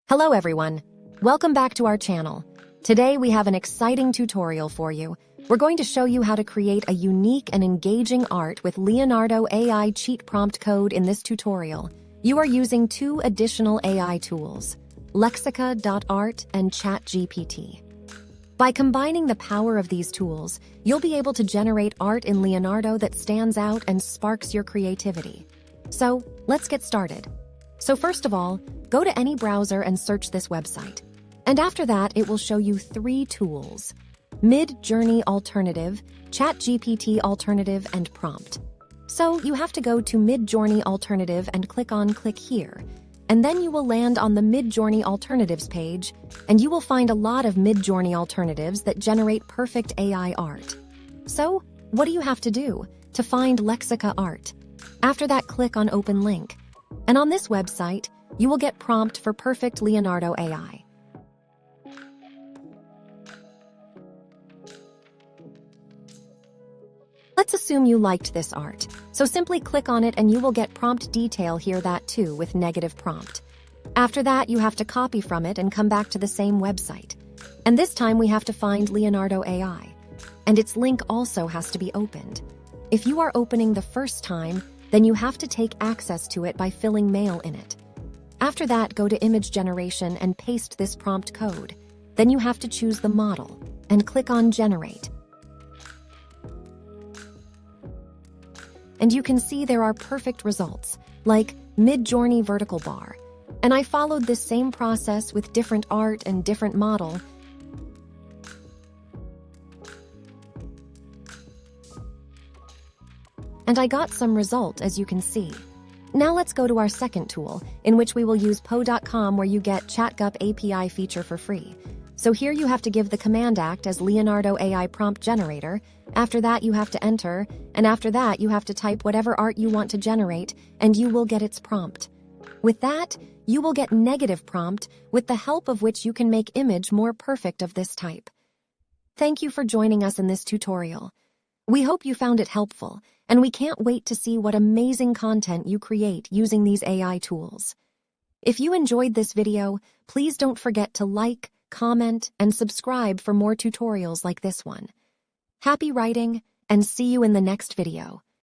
Hello everyone, welcome back to our channel. Today we have an exciting tutorial for you. We're going to show you how to create a unique and engaging art with Leonardo AI cheat prompt code in this tutorial. You are using two additional AI tools, Lexica.art and ChatGPT. By combining the power of these tools, you'll be able to generate art in Leonardo that stands out and sparks your creativity. So, let's get started. So first of all, go to any browser and search this website. And after that, it will show you three tools: Midjourney Alternative, ChatGPT Alternative, and Prompt. So you have to go to Midjourney Alternative and click here. And then you will land on the Midjourney Alternatives page, and you will find a lot of Midjourney alternatives that generate perfect AI art. So, what do you have to do to find Lexica art? After that, click on Open Link. And on this website, you will get prompt for perfect Leonardo AI. Let's assume you liked this art, so simply click on it and you will get prompt detail here that too with negative prompt. After that, you have to copy from it and come back to the same website. And this time we have to find Leonardo AI. And its link also has to be opened. If you are opening the first time, then you have to take access to it by filling mail in it. After that, go to image generation and paste this prompt code. Then you have to choose the model and click on generate. And you can see there are perfect results, like Midjourney vertical bar. And I followed this same process with different art and different model. And I got some result, as you can see. Now let's go to our second tool, in which we will use po.com, where you get ChatGup API feature for free. So here you have to give the command act as Leonardo AI prompt generator. After that, you have to enter, and after that, you have to type whatever art you want to generate, and you will get its prompt. With that, you will get negative prompt, with the help of which you can make image more perfect of this type. Thank you for joining us in this tutorial. We hope you found it helpful, and we can't wait to see what amazing content you create using these AI tools. If you enjoyed this video, please don't forget to like, comment, and subscribe for more tutorials like this one. Happy writing, and see you in the next video.